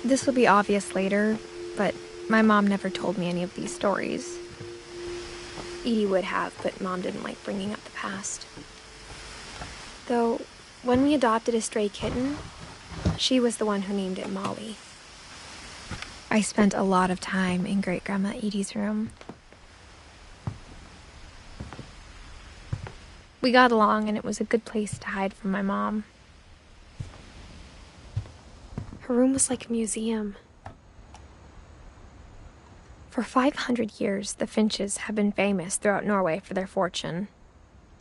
This will be obvious later, but my mom never told me any of these stories. Edie would have, but Mom didn't like bringing up the past. Though, when we adopted a stray kitten, she was the one who named it Molly. I spent a lot of time in Great-Grandma Edie's room. We got along, and it was a good place to hide from my mom. Her room was like a museum. For 500 years, the Finches have been famous throughout Norway for their fortune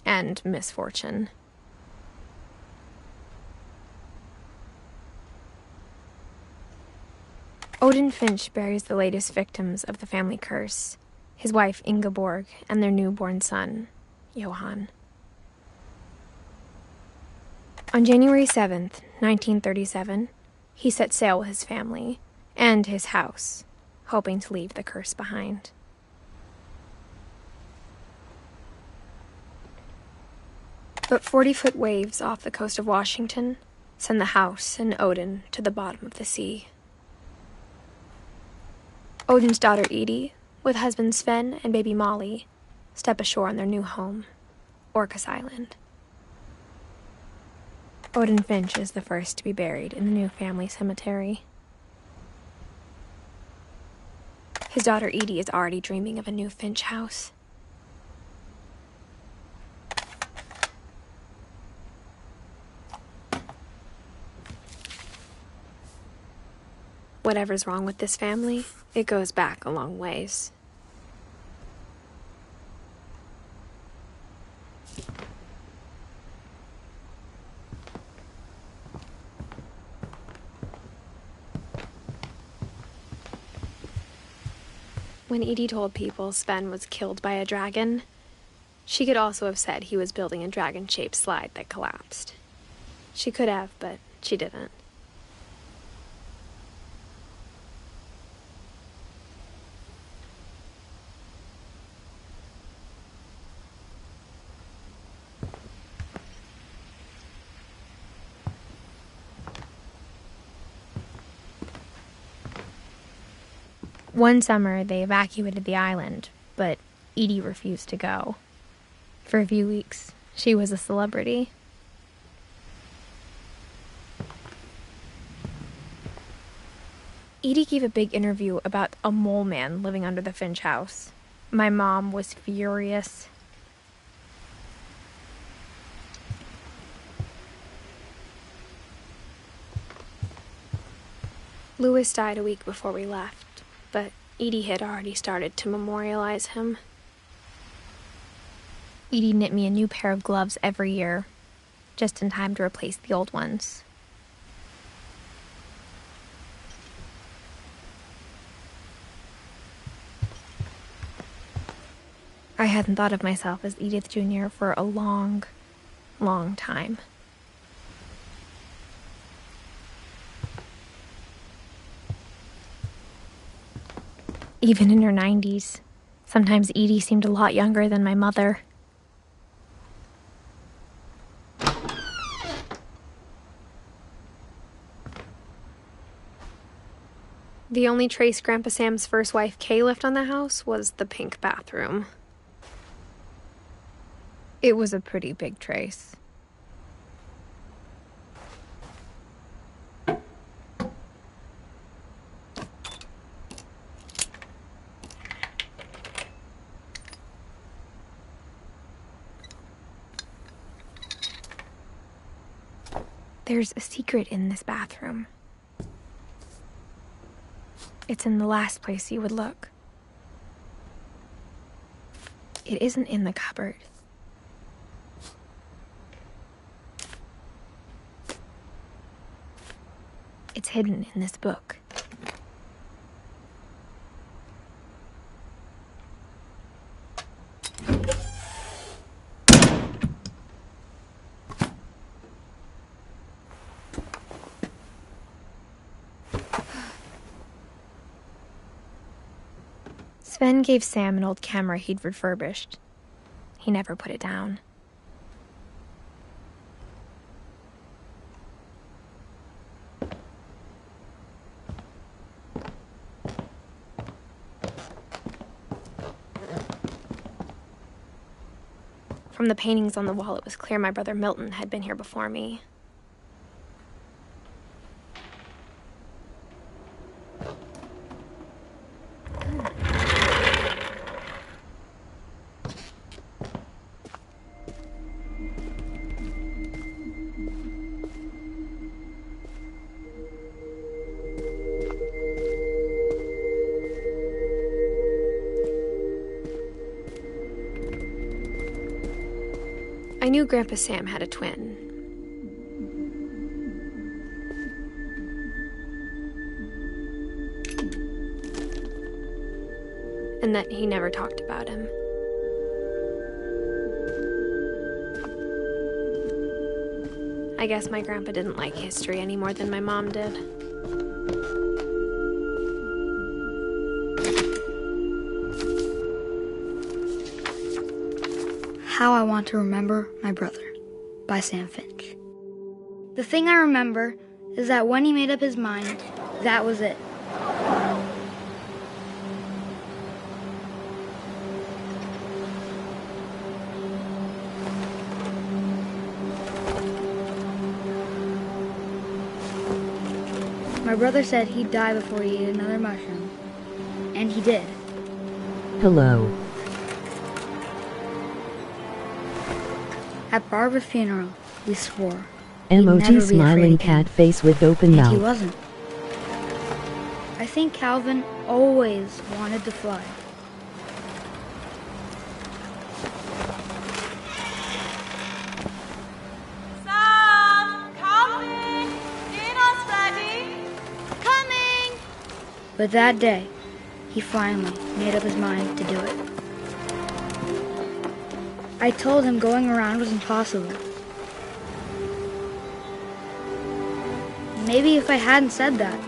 and misfortune. Odin Finch buries the latest victims of the family curse, his wife Ingeborg and their newborn son, Johan. On January 7th, 1937, he set sail with his family and his house, hoping to leave the curse behind. But 40-foot waves off the coast of Washington send the house and Odin to the bottom of the sea. Odin's daughter Edie, with husband Sven and baby Molly, step ashore on their new home, Orcas Island. Odin Finch is the first to be buried in the new family cemetery. His daughter Edie is already dreaming of a new Finch house. Whatever's wrong with this family, it goes back a long ways. When Edie told people Sven was killed by a dragon, she could also have said he was building a dragon-shaped slide that collapsed. She could have, but she didn't. One summer, they evacuated the island, but Edie refused to go. For a few weeks, she was a celebrity. Edie gave a big interview about a mole man living under the Finch house. My mom was furious. Louis died a week before we left, but Edie had already started to memorialize him. Edie knit me a new pair of gloves every year, just in time to replace the old ones. I hadn't thought of myself as Edith Jr. for a long, long time. Even in her 90s, sometimes Edie seemed a lot younger than my mother. The only trace Grandpa Sam's first wife Kay left on the house was the pink bathroom. It was a pretty big trace. There's a secret in this bathroom. It's in the last place you would look. It isn't in the cupboard. It's hidden in this book. Sven gave Sam an old camera he'd refurbished. He never put it down. From the paintings on the wall, it was clear my brother Milton had been here before me. I knew Grandpa Sam had a twin. And that he never talked about him. I guess my grandpa didn't like history any more than my mom did. How I Want to Remember My Brother by Sam Finch. The thing I remember is that when he made up his mind, that was it. My brother said he'd die before he ate another mushroom. And he did. Hello. At Barbara's funeral, we swore. Emoji smiling cat face with open mouth. And he wasn't. I think Calvin always wanted to fly. Sam! Calvin! Dinner's ready! Coming! But that day, he finally made up his mind to do it. I told him going around was impossible. Maybe if I hadn't said that.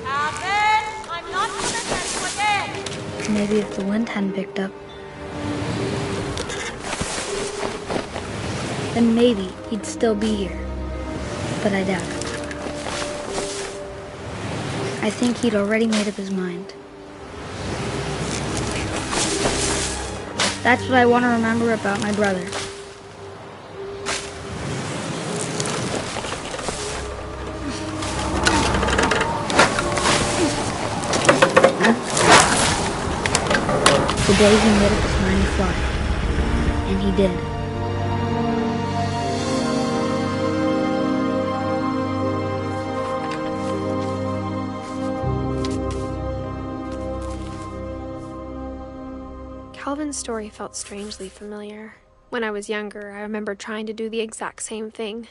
Calvin! I'm not going to tell you again! Maybe if the wind hadn't picked up. Then maybe he'd still be here. But I doubt it. I think he'd already made up his mind. That's what I want to remember about my brother. The day he made up his mind to fly. And he did. Calvin's story felt strangely familiar. When I was younger, I remember trying to do the exact same thing.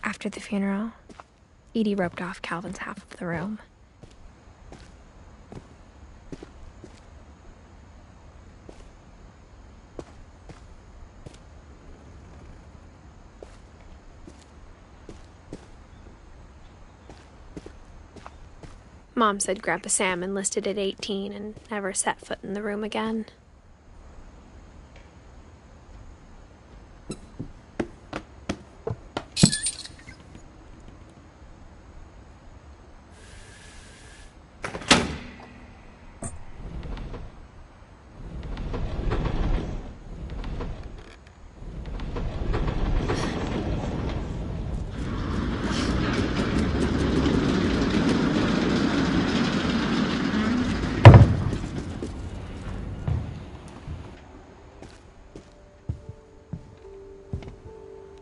After the funeral, Edith roped off Calvin's half of the room. Mom said Grandpa Sam enlisted at 18 and never set foot in the room again.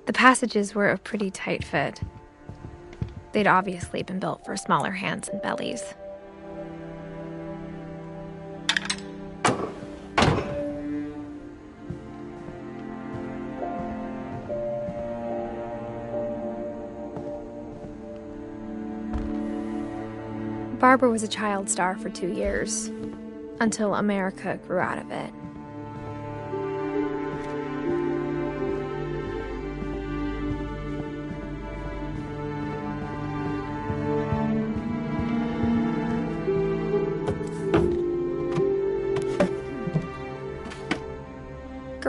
The passages were a pretty tight fit. They'd obviously been built for smaller hands and bellies. Barbara was a child star for 2 years, until America grew out of it.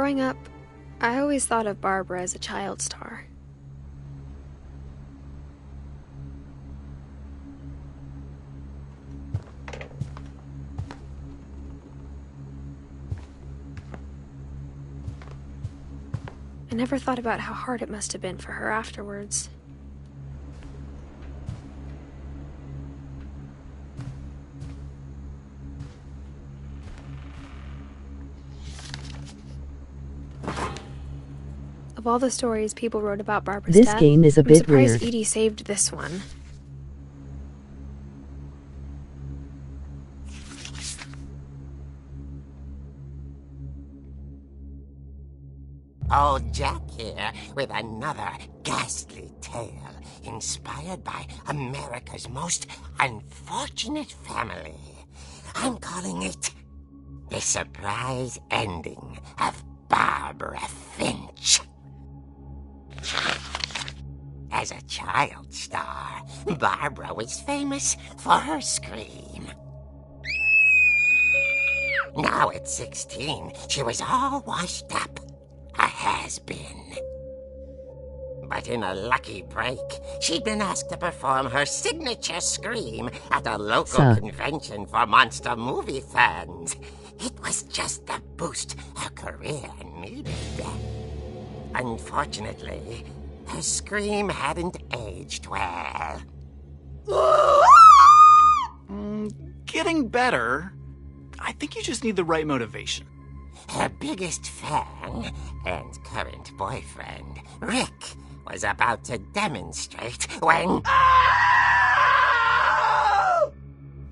Growing up, I always thought of Barbara as a child star. I never thought about how hard it must have been for her afterwards. Of all the stories people wrote about Barbara's This death, game is a I'm bit surprised weird. Edie saved this one. Old Jack here with another ghastly tale inspired by America's most unfortunate family. I'm calling it The Surprise Ending of Barbara Finch. As a child star, Barbara was famous for her scream. Now at 16, she was all washed up. A has-been. But in a lucky break, she'd been asked to perform her signature scream at a local convention for monster movie fans. It was just the boost her career needed. Unfortunately, her scream hadn't aged well. Getting better. I think you just need the right motivation. Her biggest fan and current boyfriend, Rick, was about to demonstrate when...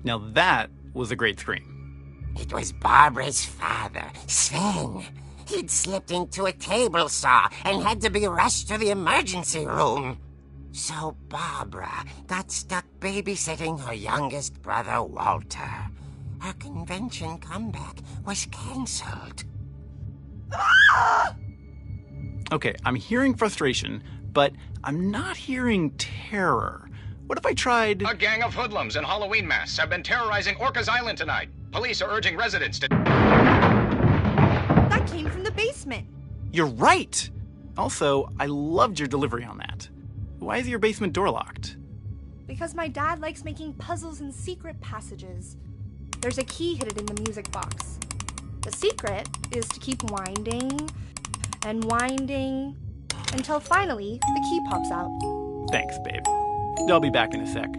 Now that was a great scream. It was Barbara's father, Sven. He'd slipped into a table saw and had to be rushed to the emergency room. So Barbara got stuck babysitting her youngest brother, Walter. Her convention comeback was cancelled. Okay, I'm hearing frustration, but I'm not hearing terror. What if I tried... A gang of hoodlums in Halloween masks have been terrorizing Orcas Island tonight. Police are urging residents to... That came from the basement. You're right! Also, I loved your delivery on that. Why is your basement door locked? Because my dad likes making puzzles and secret passages. There's a key hidden in the music box. The secret is to keep winding and winding until finally the key pops out. Thanks, babe. I'll be back in a sec.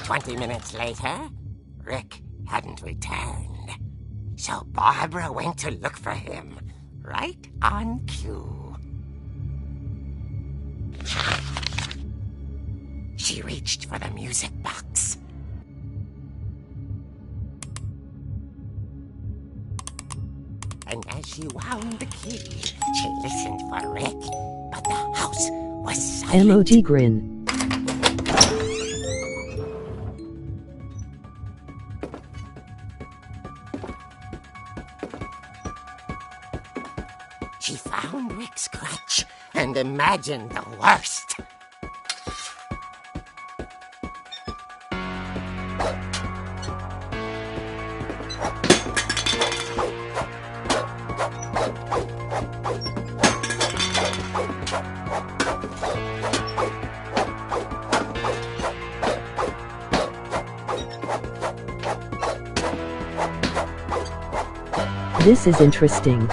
20 minutes later, Rick hadn't returned. So Barbara went to look for him, right on cue. She reached for the music box. And as she wound the key, she listened for Rick, but the house was silent. Emoji grin. She found Rick's crutch and imagined the worst. This is interesting.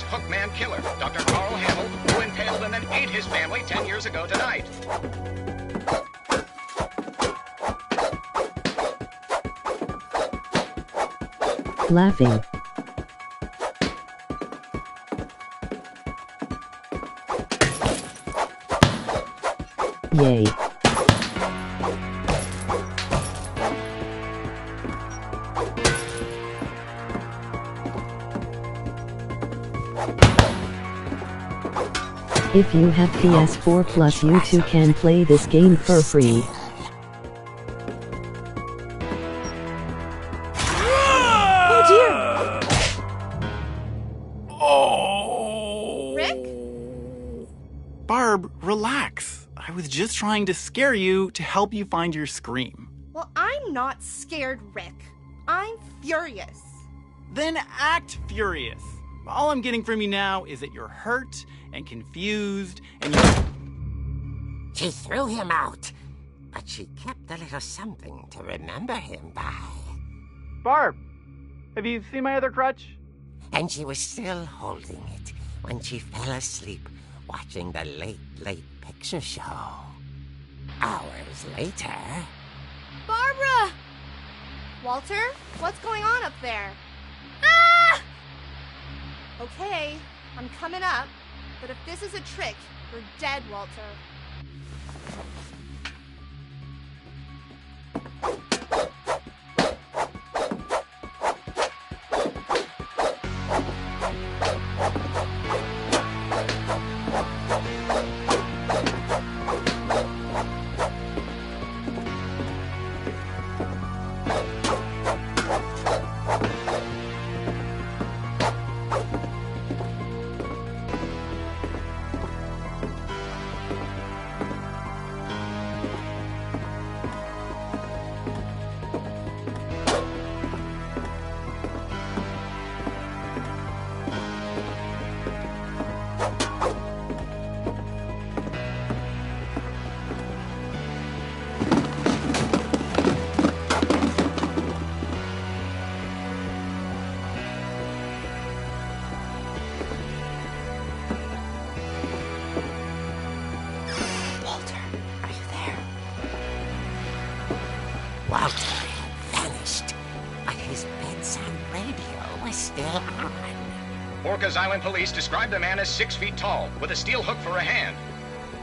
Hookman killer, Dr. Carl Hamill, who impaled and then ate his family 10 years ago tonight. Laughing. Yay. If you have PS4 Plus, you too can play this game for free. Oh dear! Oh! Rick? Barb, relax. I was just trying to scare you to help you find your scream. Well, I'm not scared, Rick. I'm furious. Then act furious. All I'm getting from you now is that you're hurt and confused and you're... She threw him out, but she kept a little something to remember him by. Barb, have you seen my other crutch? And she was still holding it when she fell asleep watching the Late Late Picture Show. Hours later... Barbara! Walter, what's going on up there? Ah! Okay, I'm coming up, but if this is a trick, you're dead, Walter. Walter had vanished, but his bedside radio was still on. Orcas Island police describe the man as 6 feet tall, with a steel hook for a hand.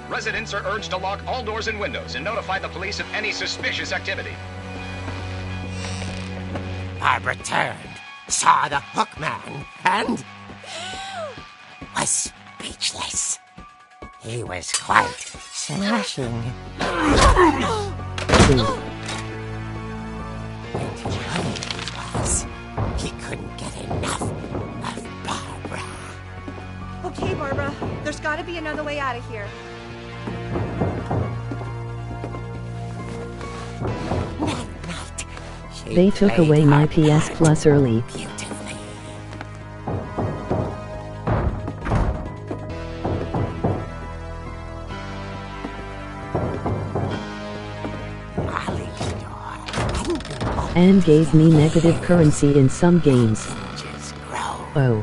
Residents are urged to lock all doors and windows and notify the police of any suspicious activity. Barbara turned, saw the hook man, and was speechless. He was quite smashing. And he was. He couldn't get enough of Barbara. Okay, Barbara, there's gotta be another way out of here. That night, she They took played away my her PS part Plus early. beautifully. Molly's door hadn't been opened And gave me negative currency in some games. inches grow. Oh.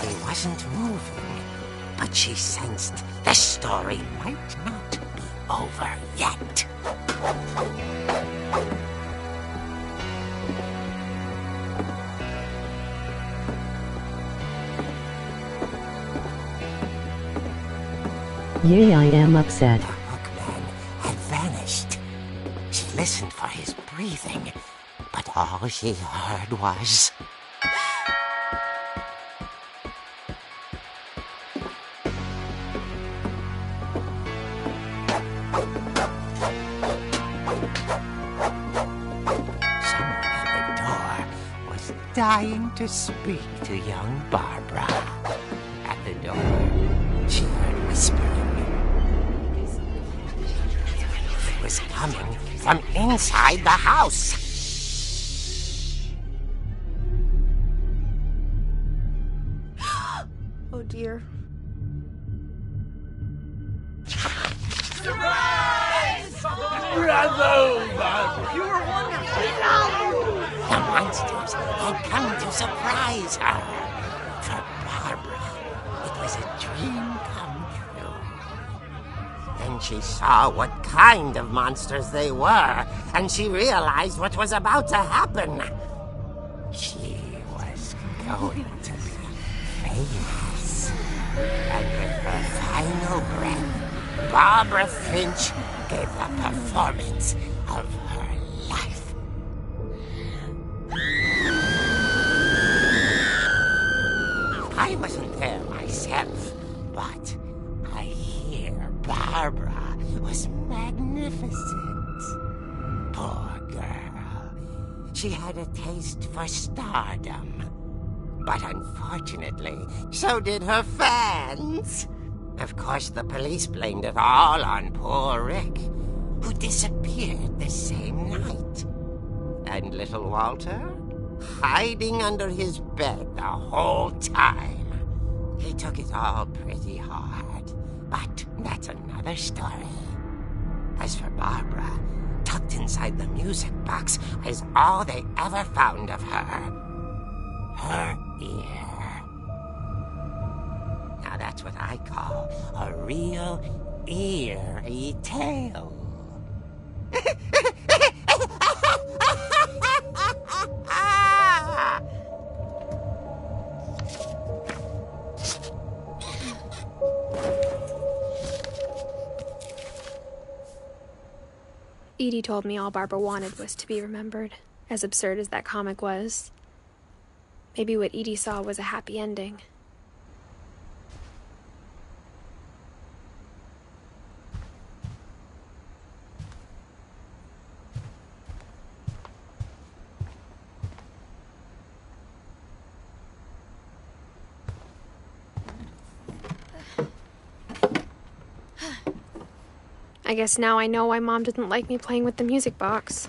He wasn't moving, but she sensed the story might not be over yet. Yay, I am upset. The hookman had vanished. She listened for his breathing, but all she heard was... Someone at the door was dying to speak to young Barbara. At the door, she heard whispering. It was coming from inside the house. Oh dear. The monsters had come to surprise her. For Barbara, it was a dream come true. Then she saw what kind of monsters they were, and she realized what was about to happen. She was going to be famous. And with her final breath, Barbara Finch gave the performance of her life. I wasn't there myself, but I hear Barbara was magnificent. Poor girl. She had a taste for stardom. But unfortunately, so did her fans. Of course, the police blamed it all on poor Rick, who disappeared the same night. And little Walter, hiding under his bed the whole time. He took it all pretty hard, but that's another story. As for Barbara, tucked inside the music box is all they ever found of her. Her ear. Now that's what I call a real eerie tale. Edie told me all Barbara wanted was to be remembered, as absurd as that comic was. Maybe what Edie saw was a happy ending. I guess now I know why Mom didn't like me playing with the music box.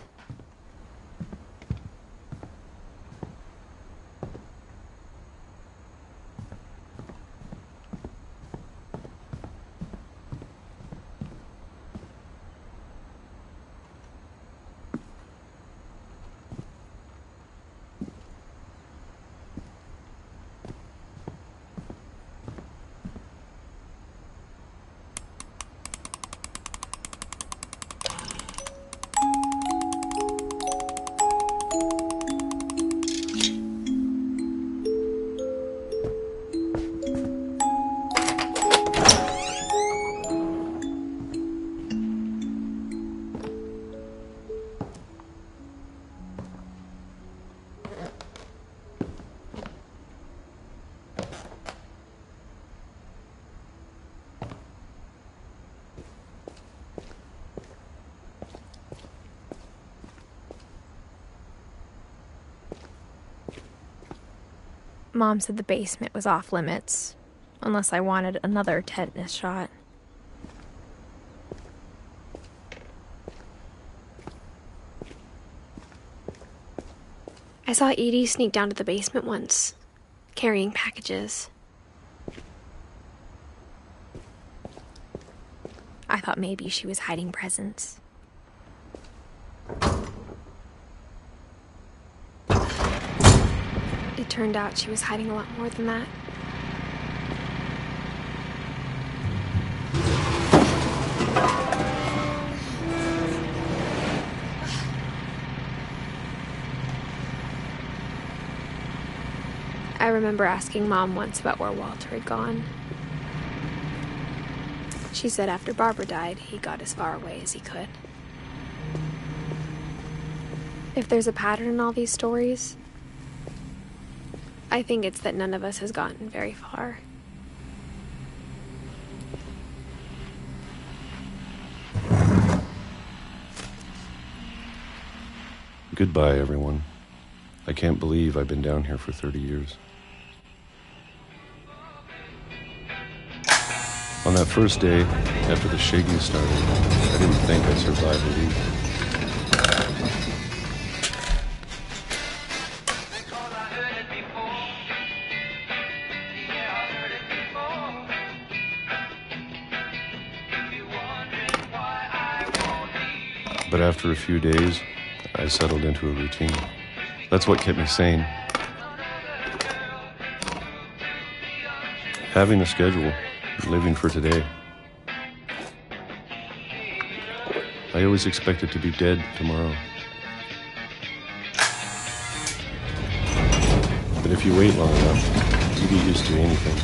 Mom said the basement was off limits, unless I wanted another tetanus shot. I saw Edie sneak down to the basement once, carrying packages. I thought maybe she was hiding presents. It turned out she was hiding a lot more than that. I remember asking Mom once about where Walter had gone. She said after Barbara died, he got as far away as he could. If there's a pattern in all these stories, I think it's that none of us has gotten very far. Goodbye, everyone. I can't believe I've been down here for 30 years. On that first day, after the shaking started, I didn't think I'd survive a week. But after a few days, I settled into a routine. That's what kept me sane. Having a schedule, living for today. I always expected to be dead tomorrow. But if you wait long enough, you get used to anything.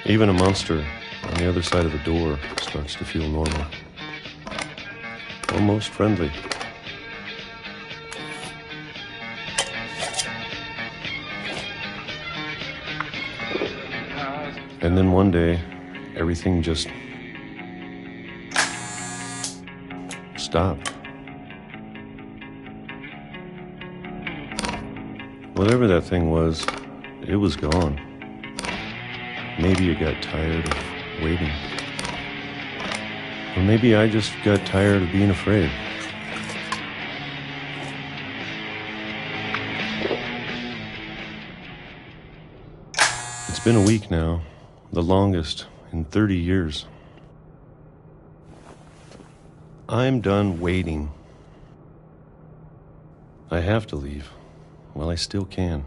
Even a monster on the other side of the door starts to feel normal. Almost friendly. And then one day, everything just stopped. Whatever that thing was, it was gone. Maybe you got tired of waiting. Or maybe I just got tired of being afraid. It's been a week now, the longest in 30 years. I'm done waiting. I have to leave while I still can.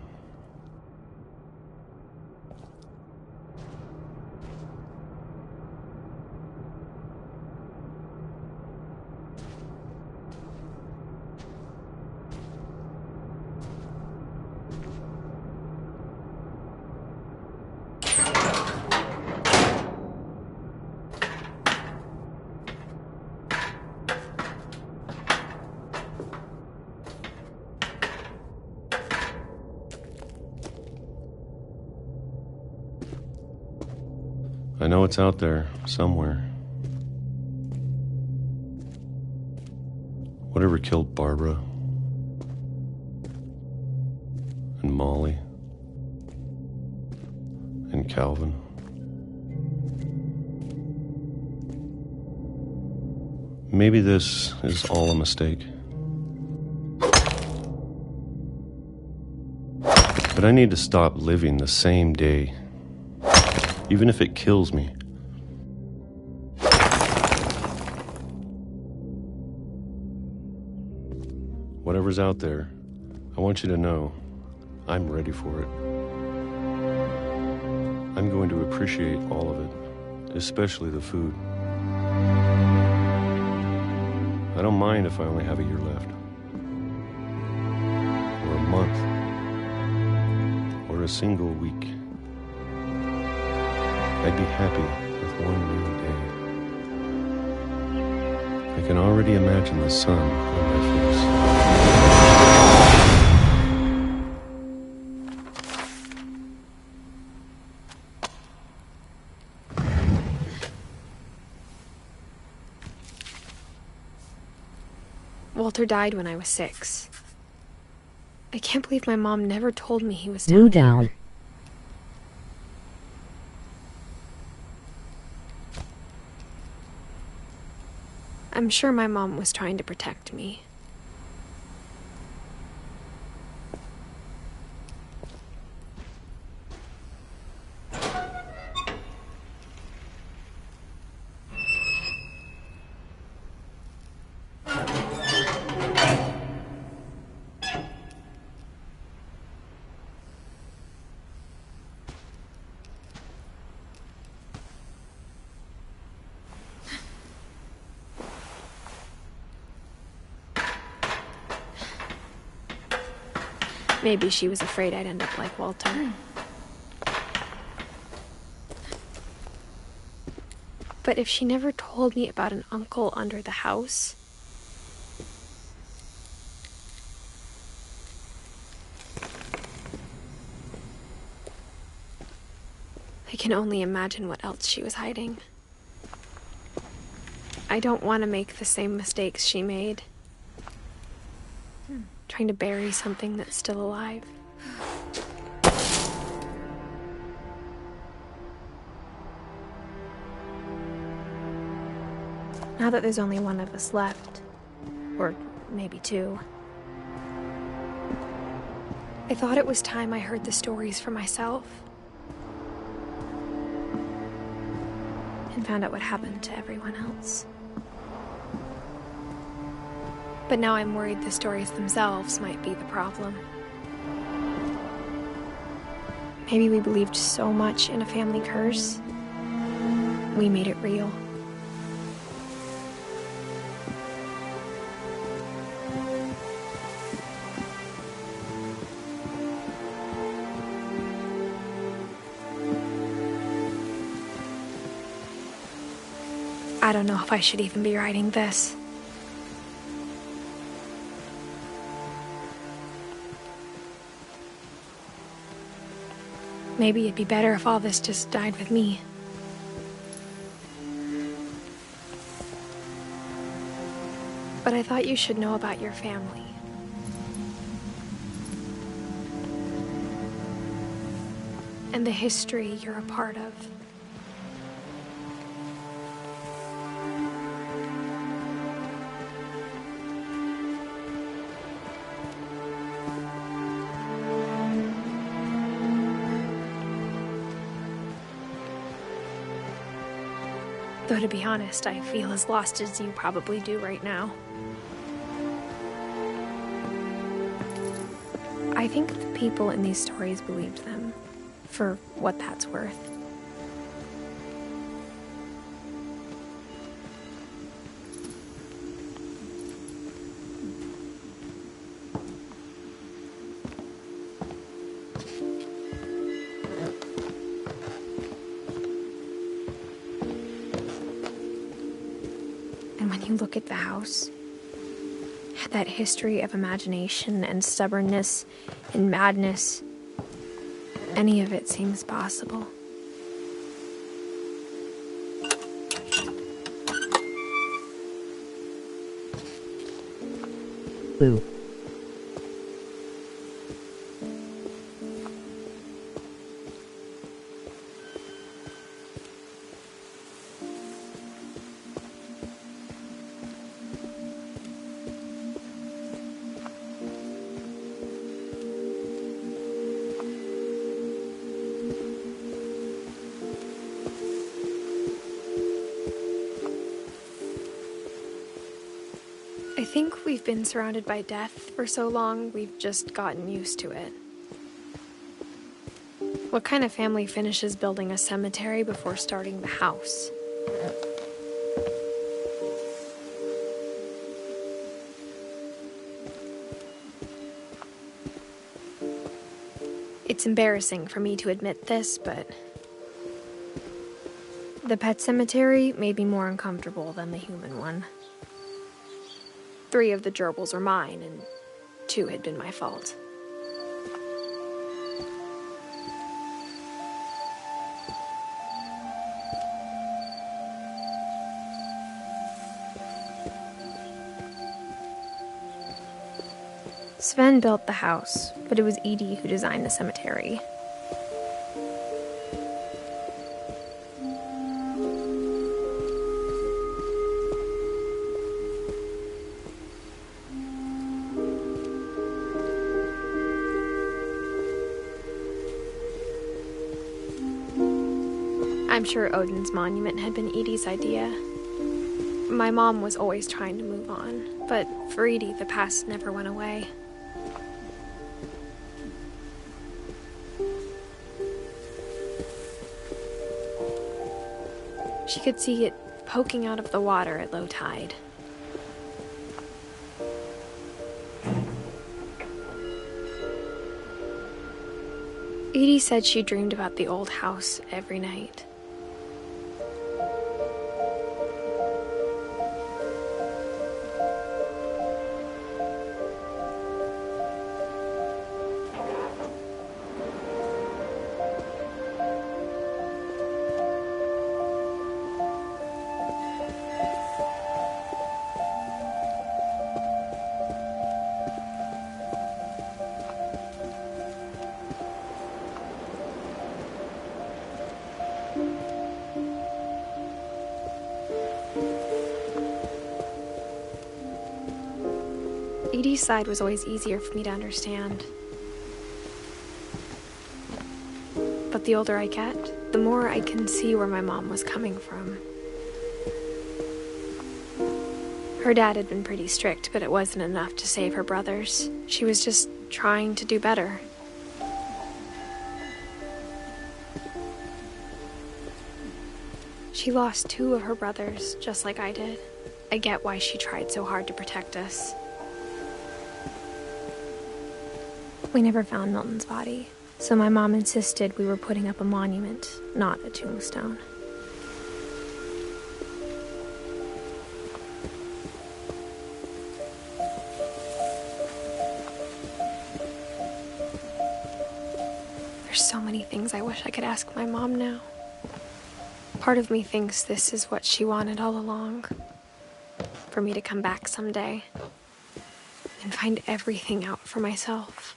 I know it's out there, somewhere. Whatever killed Barbara and Molly and Calvin. Maybe this is all a mistake. But I need to stop living the same day. Even if it kills me. Whatever's out there, I want you to know I'm ready for it. I'm going to appreciate all of it, especially the food. I don't mind if I only have a year left. Or a month. Or a single week. I'd be happy with one new day. I can already imagine the sun on my face. Walter died when I was 6. I can't believe my mom never told me he was dead. Blue down. I'm sure my mom was trying to protect me. Maybe she was afraid I'd end up like Walter. But if she never told me about an uncle under the house, I can only imagine what else she was hiding. I don't want to make the same mistakes she made. Trying to bury something that's still alive. Now that there's only one of us left, or maybe 2, I thought it was time I heard the stories for myself and found out what happened to everyone else. But now I'm worried the stories themselves might be the problem. Maybe we believed so much in a family curse, we made it real. I don't know if I should even be writing this. Maybe it'd be better if all this just died with me. But I thought you should know about your family. And the history you're a part of. Though to be honest, I feel as lost as you probably do right now. I think the people in these stories believed them, for what that's worth. And when you look at the house, that history of imagination and stubbornness and madness, any of it seems possible. Boo. I think we've been surrounded by death for so long, we've just gotten used to it. What kind of family finishes building a cemetery before starting the house? It's embarrassing for me to admit this, but the pet cemetery made me more uncomfortable than the human one. 3 of the gerbils are mine, and 2 had been my fault. Sven built the house, but it was Edith who designed the cemetery. I'm sure Odin's monument had been Edie's idea. My mom was always trying to move on, but for Edie, the past never went away. She could see it poking out of the water at low tide. Edie said she dreamed about the old house every night. Edie's side was always easier for me to understand. But the older I get, the more I can see where my mom was coming from. Her dad had been pretty strict, but it wasn't enough to save her brothers. She was just trying to do better. She lost 2 of her brothers, just like I did. I get why she tried so hard to protect us. We never found Milton's body, so my mom insisted we were putting up a monument, not a tombstone. There's so many things I wish I could ask my mom now. Part of me thinks this is what she wanted all along. For me to come back someday and find everything out for myself.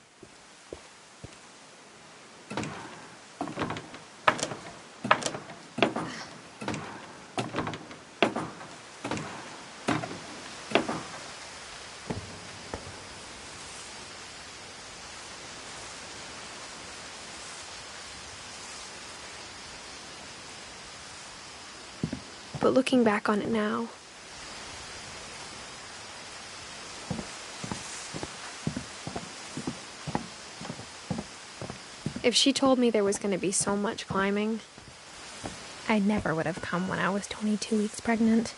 But looking back on it now, if she told me there was going to be so much climbing, I never would have come when I was 22 weeks pregnant.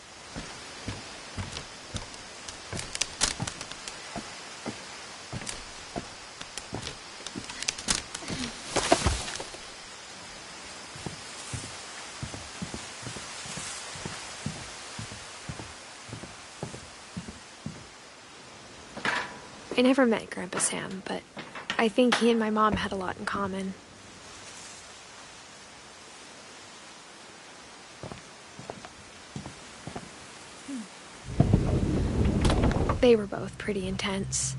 I never met Grandpa Sam, but I think he and my mom had a lot in common. They were both pretty intense.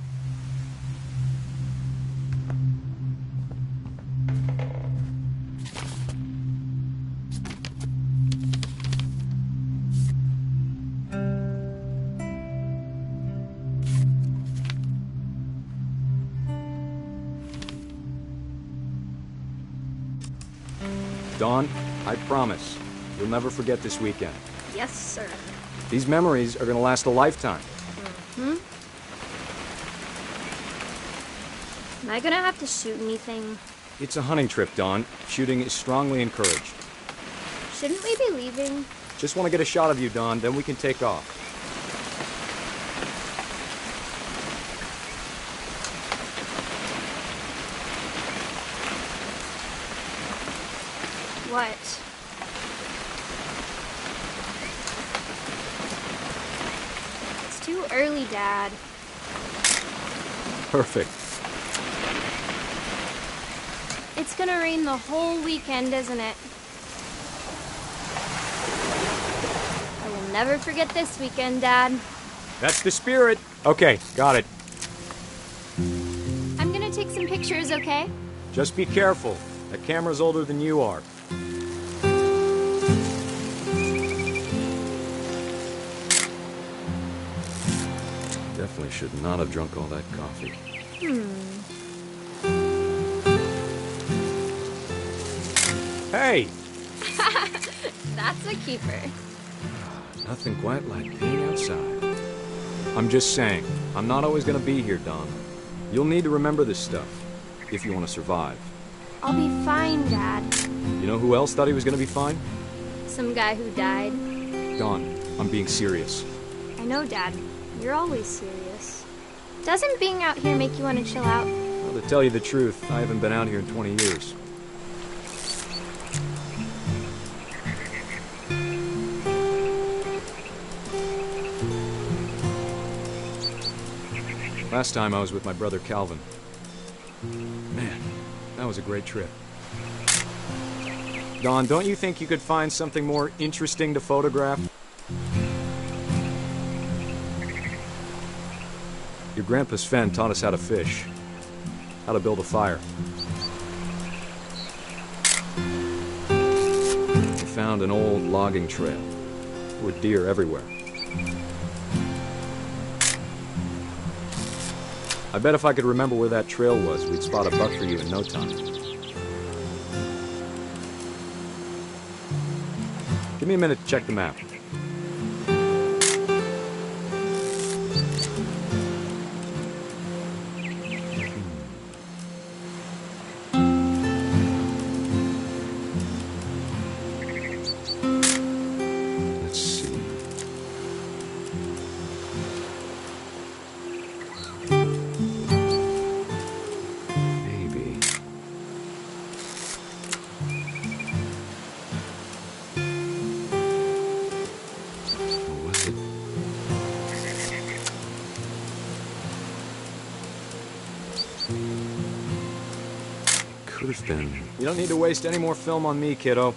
Dawn, I promise, you'll never forget this weekend. Yes, sir. These memories are gonna last a lifetime. Am I gonna have to shoot anything? It's a hunting trip, Dawn. Shooting is strongly encouraged. Shouldn't we be leaving? Just want to get a shot of you, Dawn, then we can take off. What? It's too early, Dad. Perfect. It's gonna rain the whole weekend, isn't it? I will never forget this weekend, Dad. That's the spirit. Okay, got it. I'm gonna take some pictures, okay? Just be careful. That camera's older than you are. Definitely should not have drunk all that coffee. Hey! That's a keeper. Nothing quite like being outside. I'm just saying, I'm not always gonna be here, Dawn. You'll need to remember this stuff, if you want to survive. I'll be fine, Dad. You know who else thought he was gonna be fine? Some guy who died. Dawn, I'm being serious. I know, Dad. You're always serious. Doesn't being out here make you want to chill out? Well, to tell you the truth, I haven't been out here in 20 years. Last time I was with my brother Calvin. Man, that was a great trip. Dawn, don't you think you could find something more interesting to photograph? Your grandpa's Fen taught us how to fish, how to build a fire. We found an old logging trail. There were deer everywhere. I bet if I could remember where that trail was, we'd spot a buck for you in no time. Give me a minute to check the map. Let's see. Maybe. Or was it? could have been. You don't need to waste any more film on me, kiddo.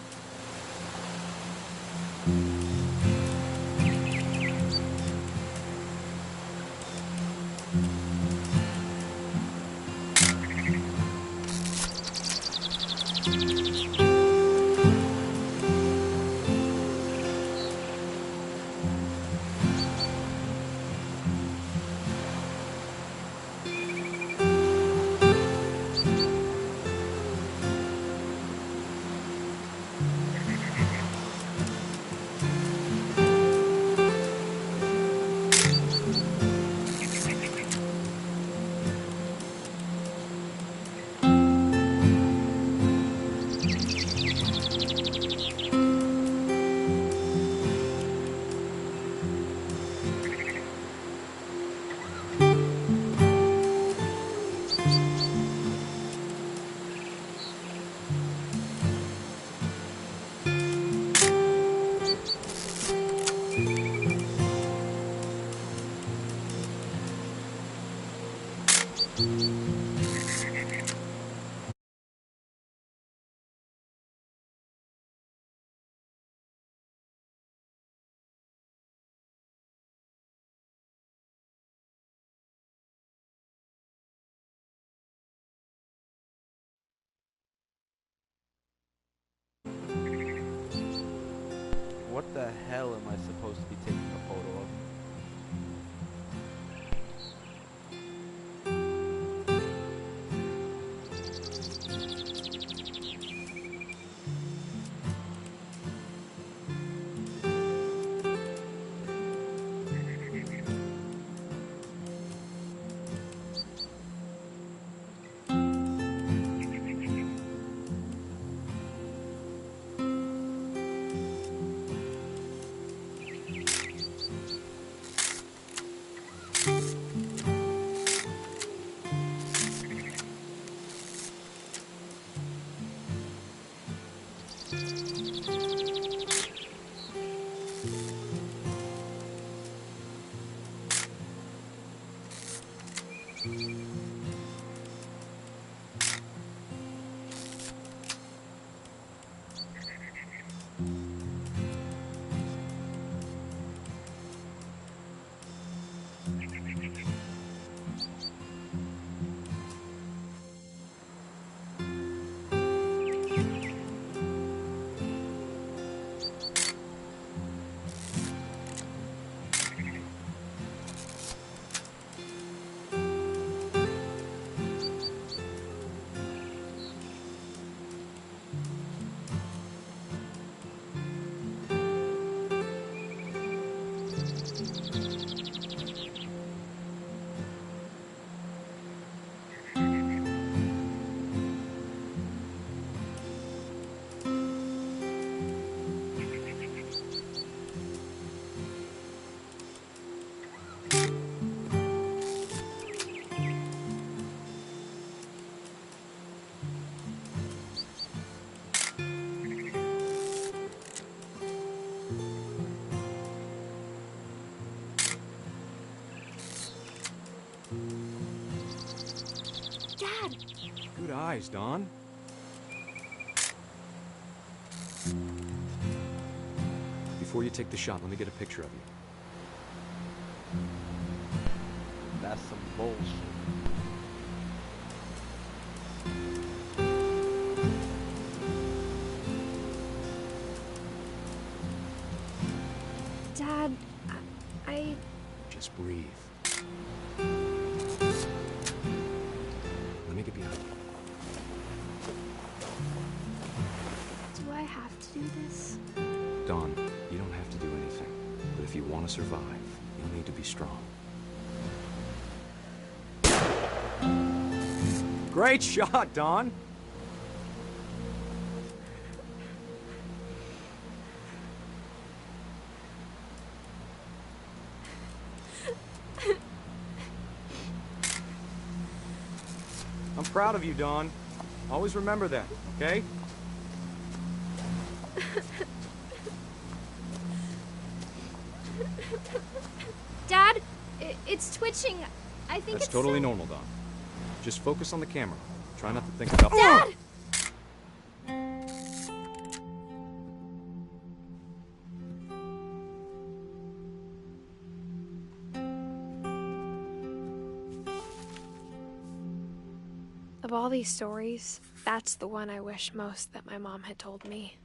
What the hell am I supposed to be taking a photo of? Dad! Good eyes, Dawn. Before you take the shot, let me get a picture of you. That's some bullshit. Dad, I... Just breathe. Let me get behind you. Do I have to do this? Dawn, you don't have to do anything. But if you want to survive, you'll need to be strong. Great shot, Dawn! I'm proud of you, Dawn. Always remember that, okay? Dad, it's twitching. I think That's it's totally normal, Dawn. Just focus on the camera. Try not to think about... Dad! Of all these stories, that's the one I wish most that my mom had told me.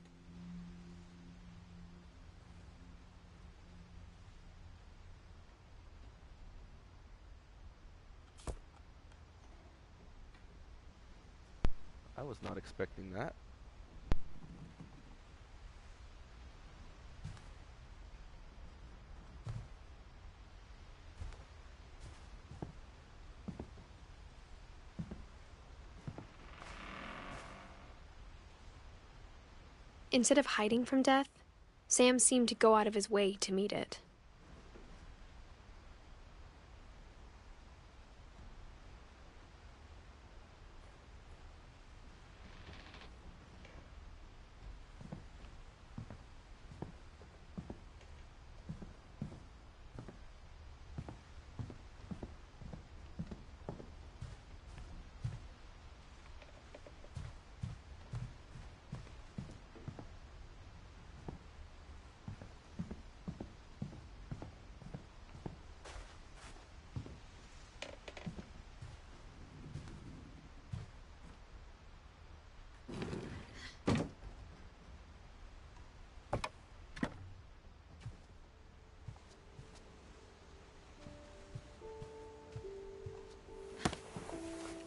I was not expecting that. Instead of hiding from death, Sam seemed to go out of his way to meet it.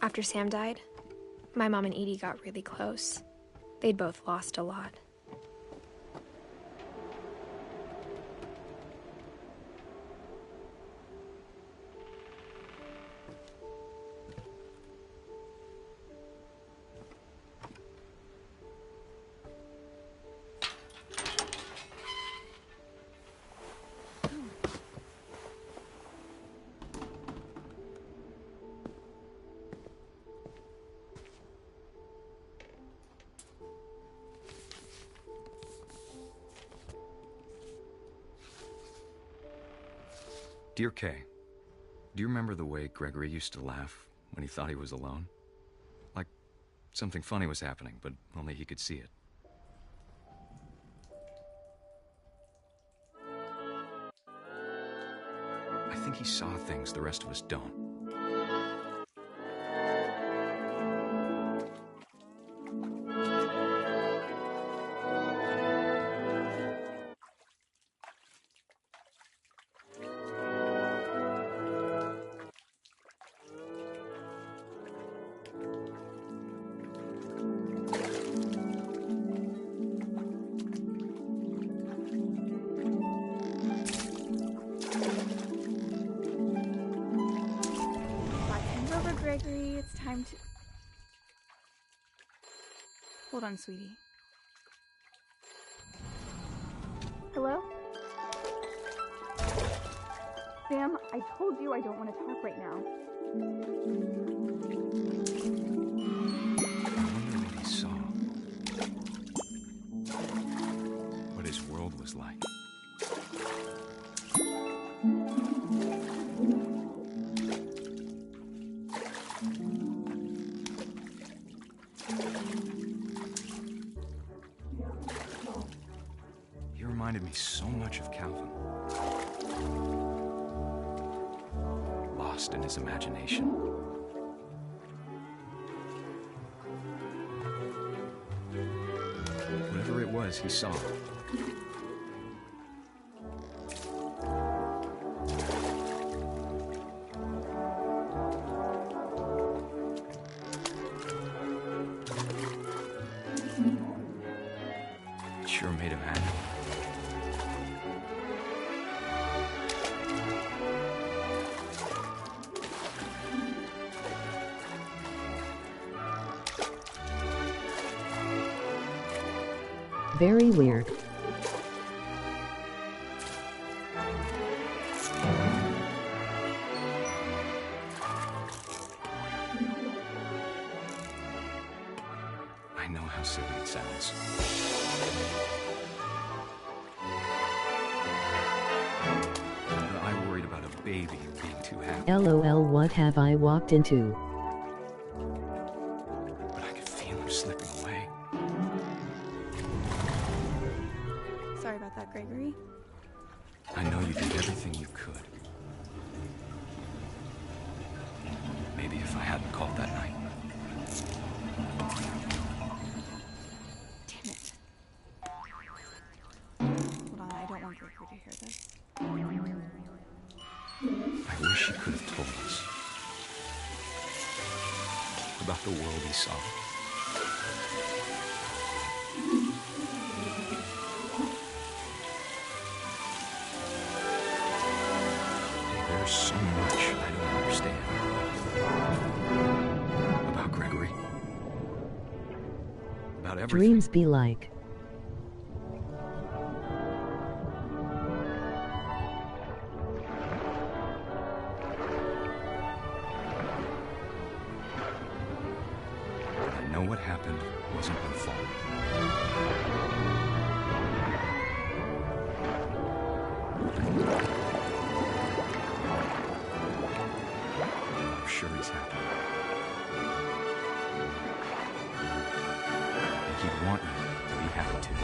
After Sam died, my mom and Edie got really close. They'd both lost a lot. Dear Kay, do you remember the way Gregory used to laugh when he thought he was alone? Like something funny was happening, but only he could see it. I think he saw things the rest of us don't. Gregory, it's time to... Hold on, sweetie. Hello? Sam, I told you I don't want to talk right now. I wonder what he saw. What his world was like. Reminded me so much of Calvin. Lost in his imagination. Whatever it was he saw. It sure made him happy. Very weird. I know how silly it sounds. But I worried about a baby being too happy. LOL, what have I walked into? But I could feel him slipping away. Sorry about that, Gregory. I know you did everything you could. Maybe if I hadn't called that night. about the world he saw. There's so much I don't understand about Gregory. About everything. Dreams be like. I know what happened wasn't my fault. I'm sure he's happy. And he'd want you to be happy too.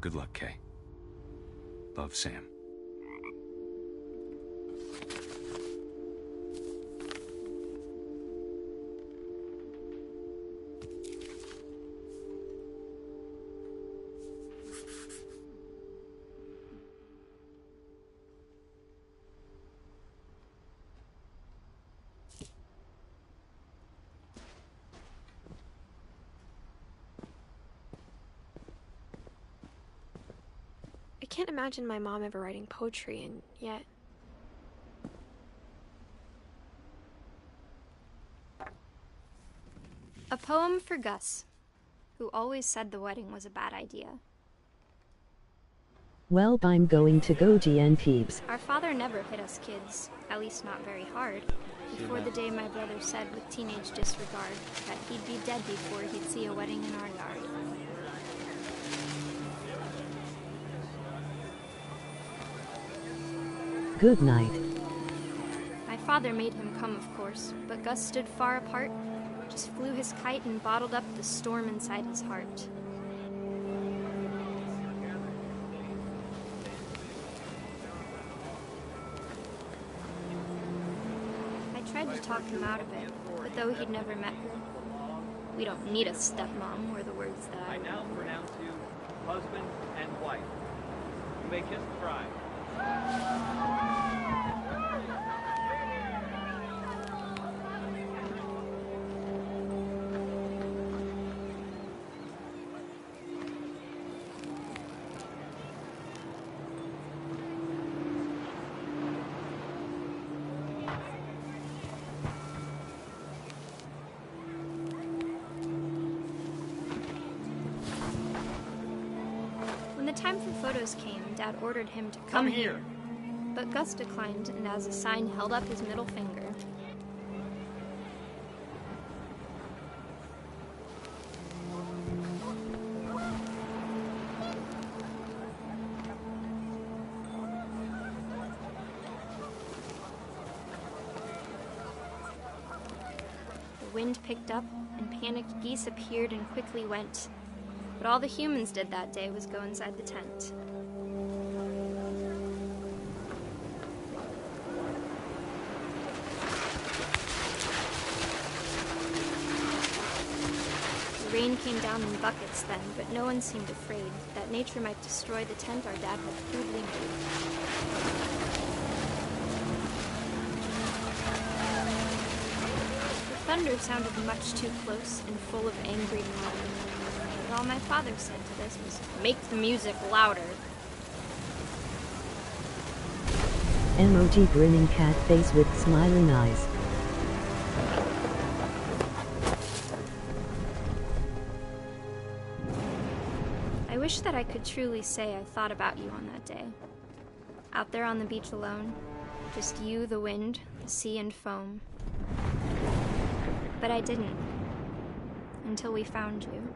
Good luck, Kay. Love, Sam. I can't imagine my mom ever writing poetry, and yet... A poem for Gus, who always said the wedding was a bad idea. Well, I'm going to go GN peeps. Our father never hit us kids, at least not very hard, before the day my brother said with teenage disregard that he'd be dead before he'd see a wedding in our yard. Good night. My father made him come, of course, but Gus stood far apart, just flew his kite and bottled up the storm inside his heart. I tried to talk him out of it, but though he'd never met her, we don't need a stepmom, were the words that I now pronounce you husband and wife. You may kiss the bride. When the time for photos came, Dad ordered him to come here. But Gus declined, and as a sign held up his middle finger. The wind picked up, and panicked geese appeared and quickly went. But all the humans did that day was go inside the tent. The rain came down in buckets then, but no one seemed afraid that nature might destroy the tent our dad had crudely made. The thunder sounded much too close and full of angry power. But all my father said to this was, "Make the music louder." Emoji grinning cat face with smiling eyes. I wish that I could truly say I thought about you on that day. Out there on the beach alone, just you, the wind, the sea and foam. But I didn't, until we found you.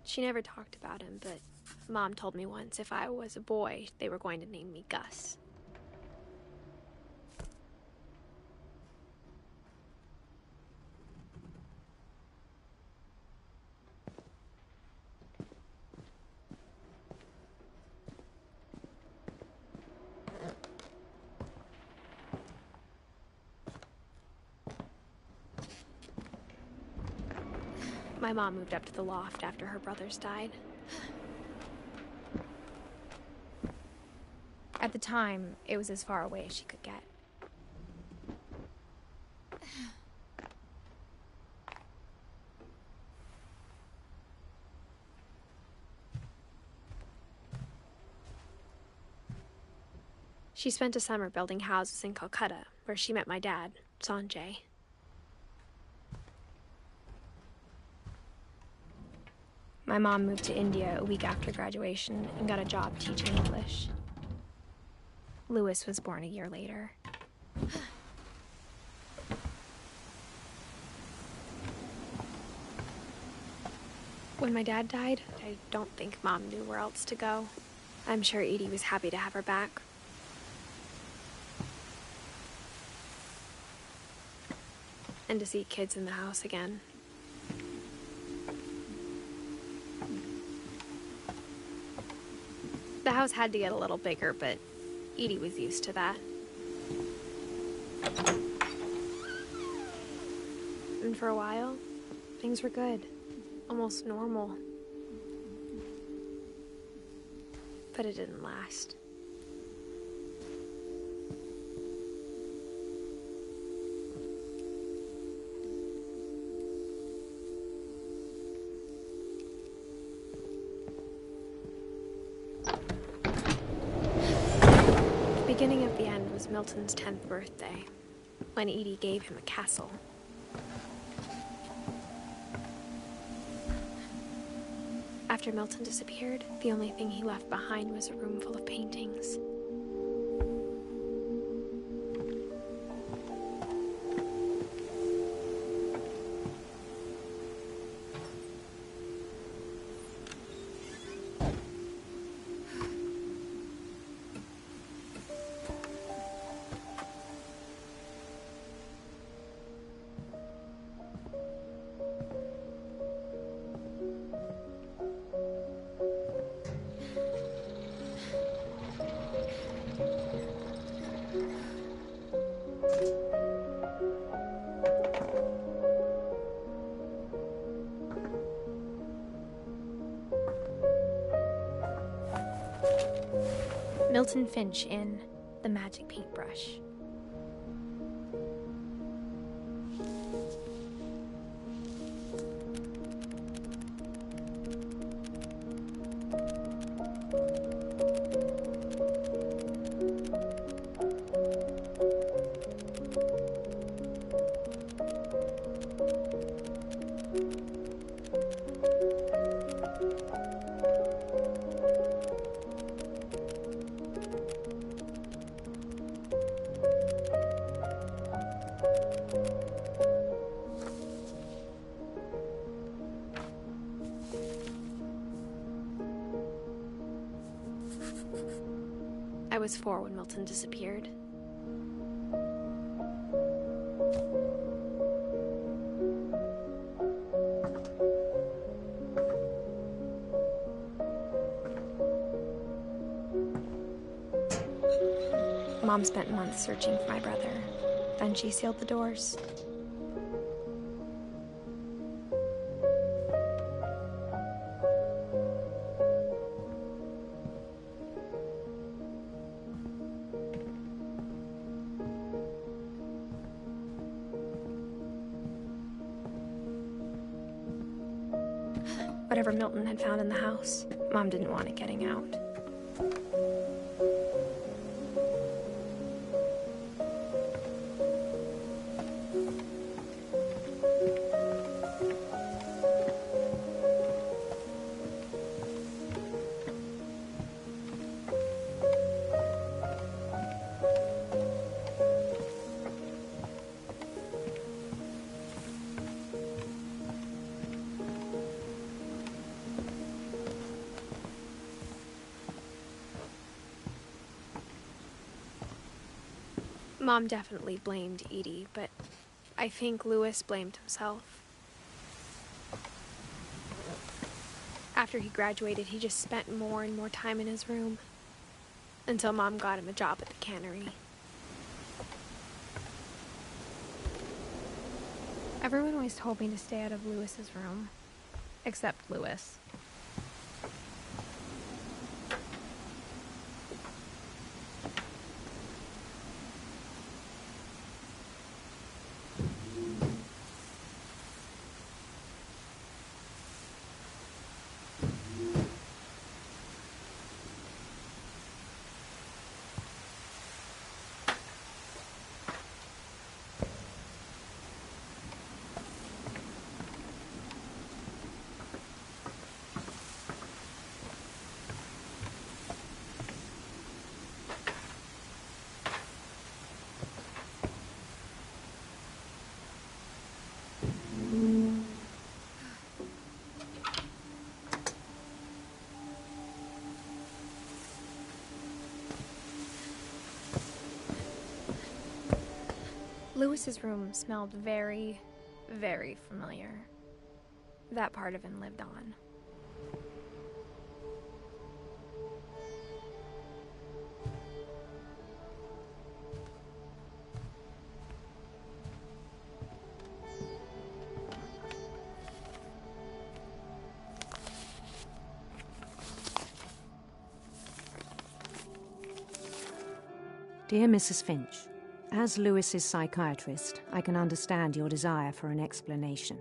She never talked about him, but Mom told me once if I was a boy, they were going to name me Gus. My mom moved up to the loft after her brothers died. At the time, it was as far away as she could get. She spent a summer building houses in Calcutta, where she met my dad, Sanjay. My mom moved to India a week after graduation and got a job teaching English. Louis was born a year later. When my dad died, I don't think Mom knew where else to go. I'm sure Edie was happy to have her back. And to see kids in the house again. The house had to get a little bigger, but Edie was used to that. And for a while, things were good. Almost normal. But it didn't last. The beginning of the end was Milton's 10th birthday, when Edie gave him a castle. After Milton disappeared, the only thing he left behind was a room full of paintings. Milton Finch in The Magic Paintbrush. I was 4 when Milton disappeared. Mom spent months searching for my brother. Then she sealed the doors. Whatever Milton had found in the house, Mom didn't want it getting out. Mom definitely blamed Edie, but I think Louis blamed himself. After he graduated, he just spent more and more time in his room, until Mom got him a job at the cannery. Everyone always told me to stay out of Louis's room, except Lewis. Lewis's room smelled very, very familiar. That part of him lived on. Dear Mrs. Finch, as Lewis's psychiatrist, I can understand your desire for an explanation.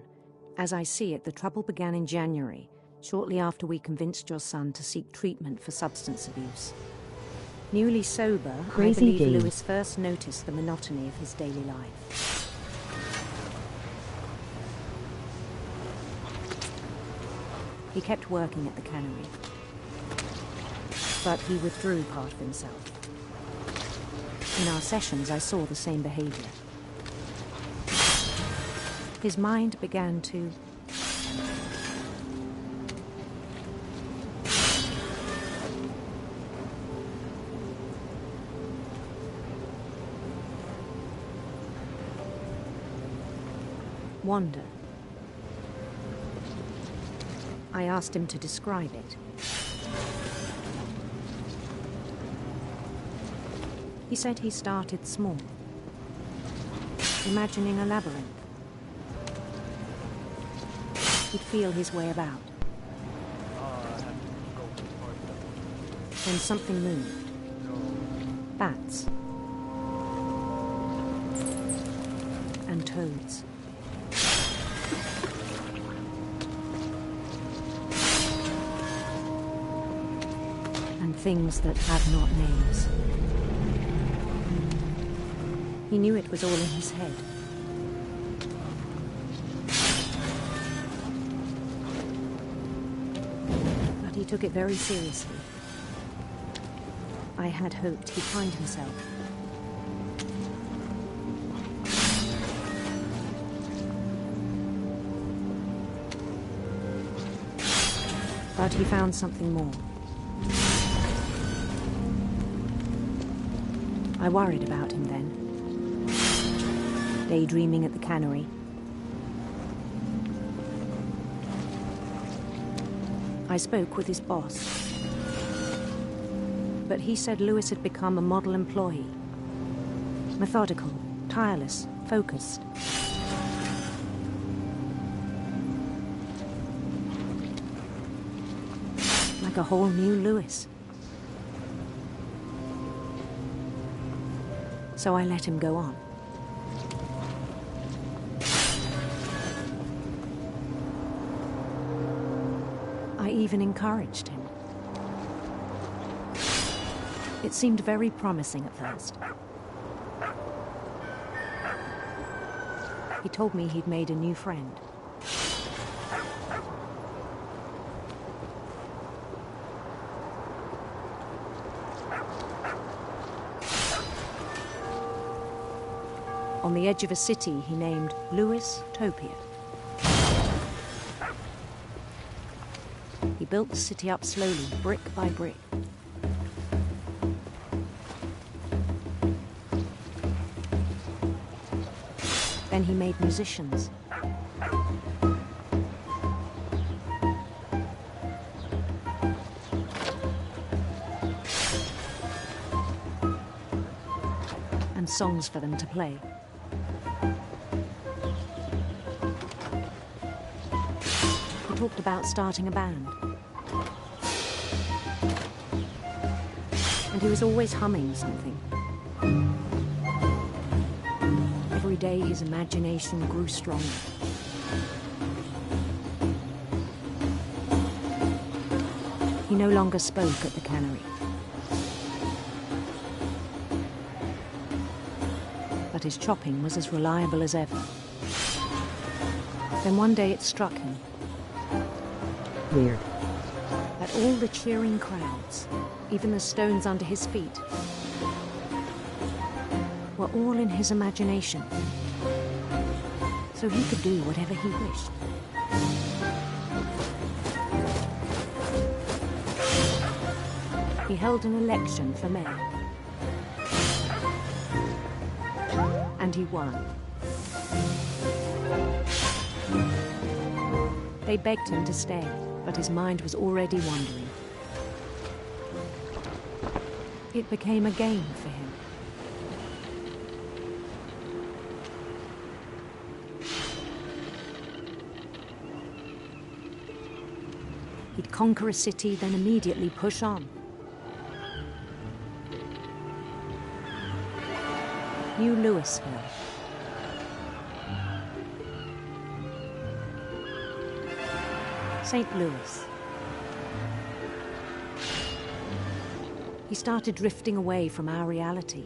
As I see it, the trouble began in January, shortly after we convinced your son to seek treatment for substance abuse. Newly sober, I believe Lewis first noticed the monotony of his daily life. He kept working at the cannery, but he withdrew part of himself. In our sessions, I saw the same behavior. His mind began to wander. I asked him to describe it. He said he started small, imagining a labyrinth. He'd feel his way about. Then something moved. Bats. And toads. And things that have not names. He knew it was all in his head. But he took it very seriously. I had hoped he'd find himself. But he found something more. I worried about him then. Daydreaming at the cannery. I spoke with his boss. But he said Lewis had become a model employee. Methodical, tireless, focused. Like a whole new Lewis. So I let him go on. I even encouraged him. It seemed very promising at first. He told me he'd made a new friend. On the edge of a city he named Lewis Topia. He built the city up slowly, brick by brick. Then he made musicians. And songs for them to play. talked about starting a band. And he was always humming something. Every day his imagination grew stronger. He no longer spoke at the cannery. But his chopping was as reliable as ever. Then one day it struck him. Weird. That all the cheering crowds, even the stones under his feet, were all in his imagination. So he could do whatever he wished. He held an election for mayor. And he won. They begged him to stay, but his mind was already wandering. It became a game for him. He'd conquer a city, then immediately push on. New Louisville. St. Louis. He started drifting away from our reality.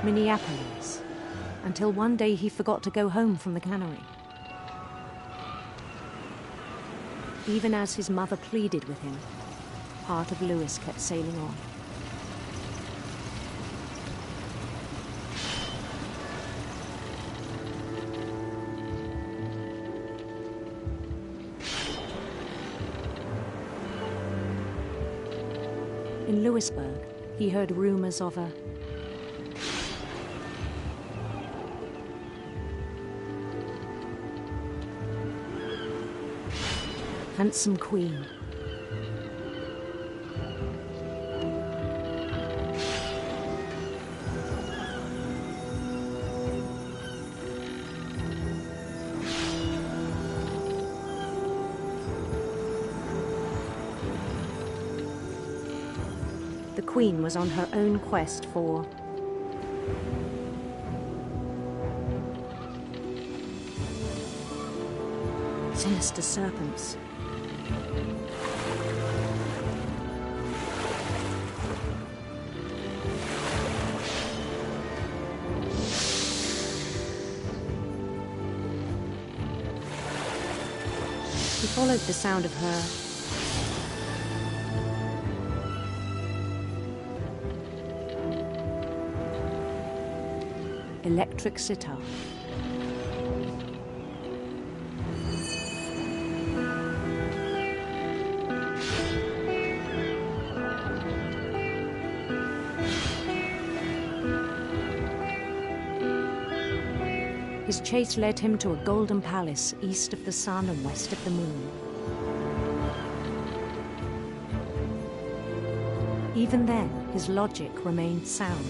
Minneapolis, until one day he forgot to go home from the cannery. Even as his mother pleaded with him, part of Louis kept sailing on. In Louisburg, he heard rumors of a handsome queen. The queen was on her own quest for sinister serpents. He followed the sound of her electric sitar. His chase led him to a golden palace east of the sun and west of the moon. Even then, his logic remained sound.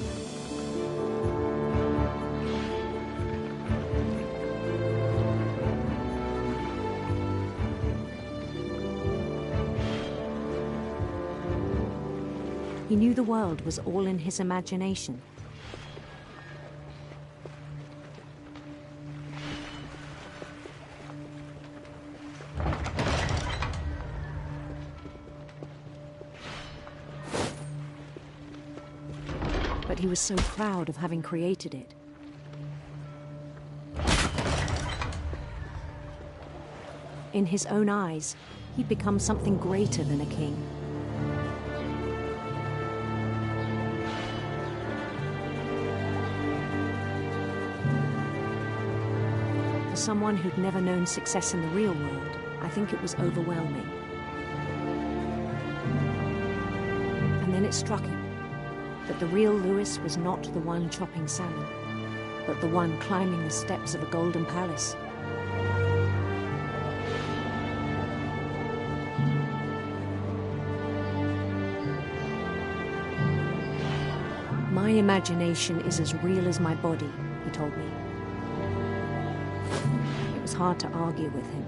He knew the world was all in his imagination. But he was so proud of having created it. In his own eyes, he'd become something greater than a king. For someone who'd never known success in the real world, I think it was overwhelming. And then it struck him that the real Louis was not the one chopping salmon, but the one climbing the steps of a golden palace. My imagination is as real as my body, he told me. It was hard to argue with him.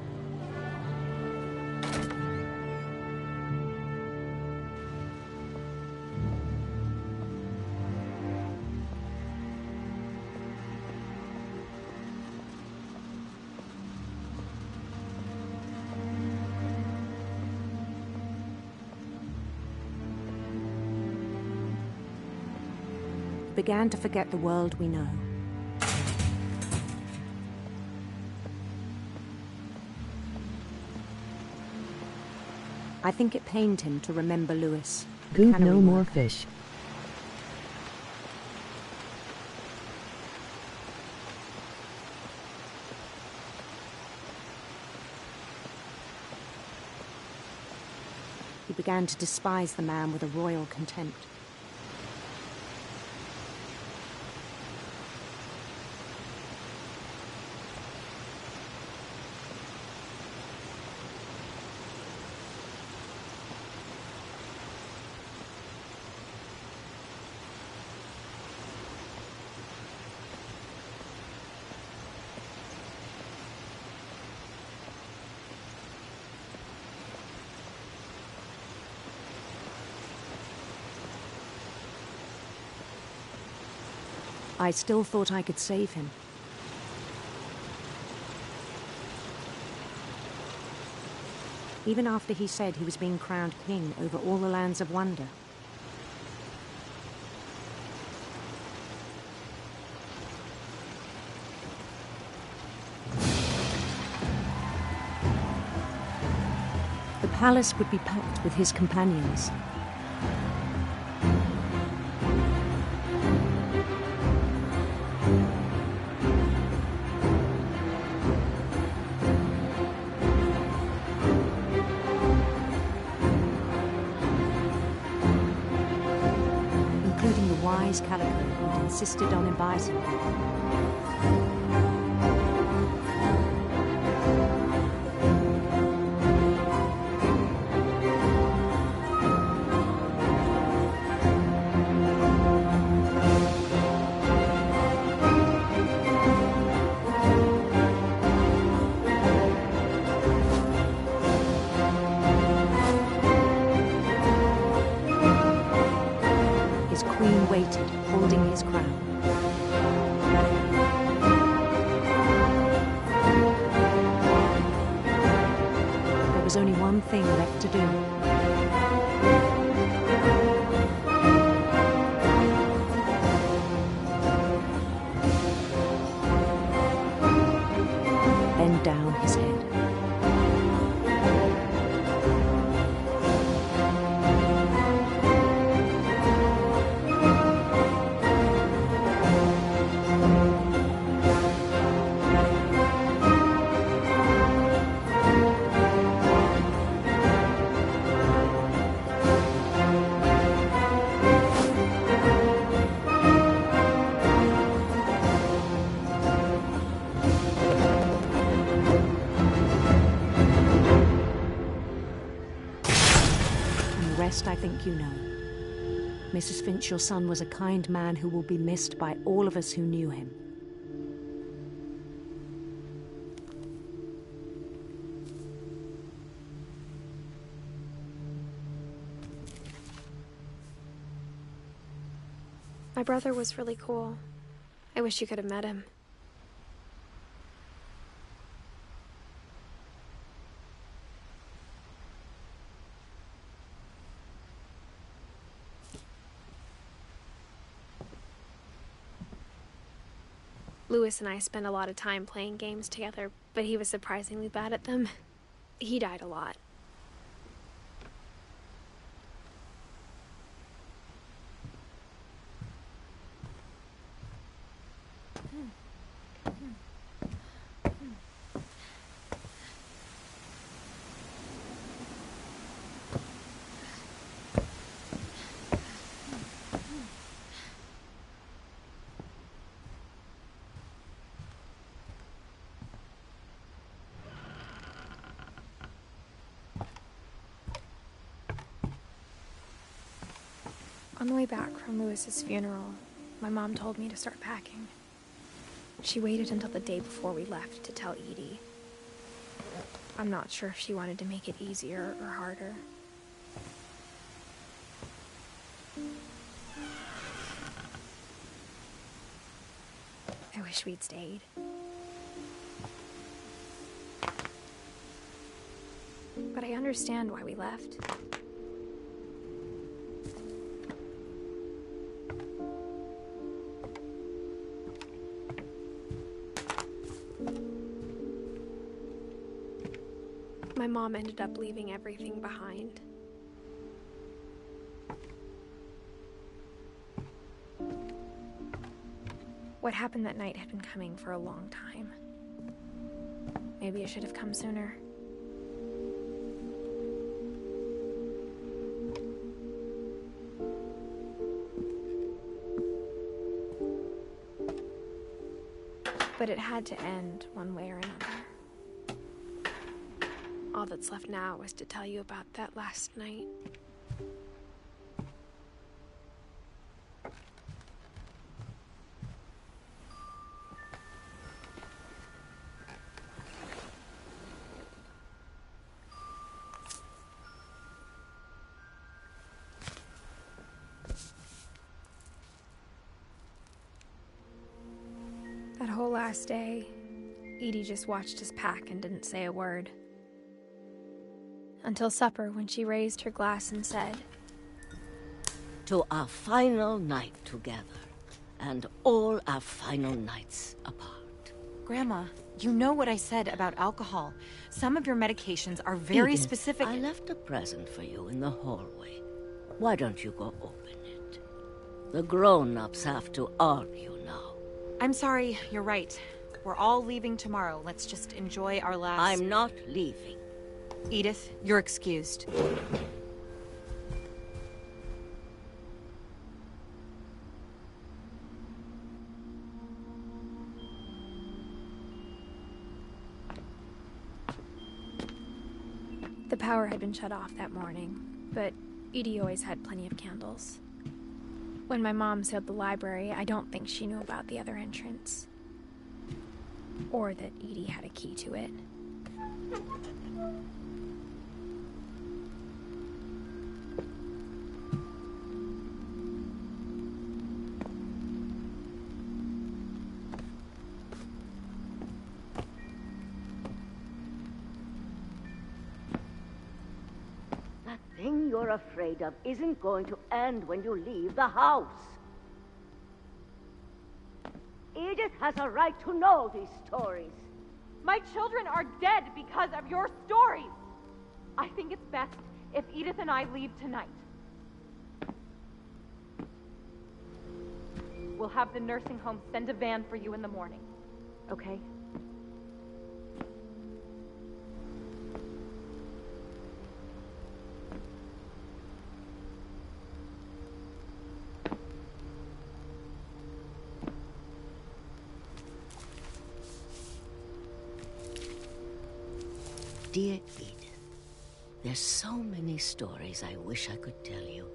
Began to forget the world we know. I think it pained him to remember Lewis. Goop no more fish. He began to despise the man with a royal contempt. I still thought I could save him. Even after he said he was being crowned king over all the lands of wonder. The palace would be packed with his companions. Calico who'd insisted on inviting him. Waited, holding his crown. There was only one thing left to do. Bend down his head. I think you know. Mrs. Finch, your son was a kind man who will be missed by all of us who knew him. My brother was really cool. I wish you could have met him. Lewis and I spent a lot of time playing games together, but he was surprisingly bad at them. He died a lot. On the way back from Lewis's funeral, my mom told me to start packing. She waited until the day before we left to tell Edie. I'm not sure if she wanted to make it easier or harder. I wish we'd stayed. But I understand why we left. My mom ended up leaving everything behind. What happened that night had been coming for a long time. Maybe it should have come sooner. But it had to end one way or another. All that's left now was to tell you about that last night. That whole last day, Edie just watched us pack and didn't say a word. Until supper, when she raised her glass and said, "To our final night together, and all our final nights apart." Grandma, you know what I said about alcohol. Some of your medications are very Edith, specific. I left a present for you in the hallway. Why don't you go open it? The grown-ups have to argue now. I'm sorry, you're right. We're all leaving tomorrow. Let's just enjoy our last... I'm not leaving. Edith, you're excused. The power had been shut off that morning, but Edie always had plenty of candles. When my mom sealed the library, I don't think she knew about the other entrance. Or that Edie had a key to it. That thing you're afraid of isn't going to end when you leave the house. Edith has a right to know these stories. My children are dead because of your stories. I think it's best if Edith and I leave tonight. We'll have the nursing home send a van for you in the morning, okay? Dear Edith, there's so many stories I wish I could tell you,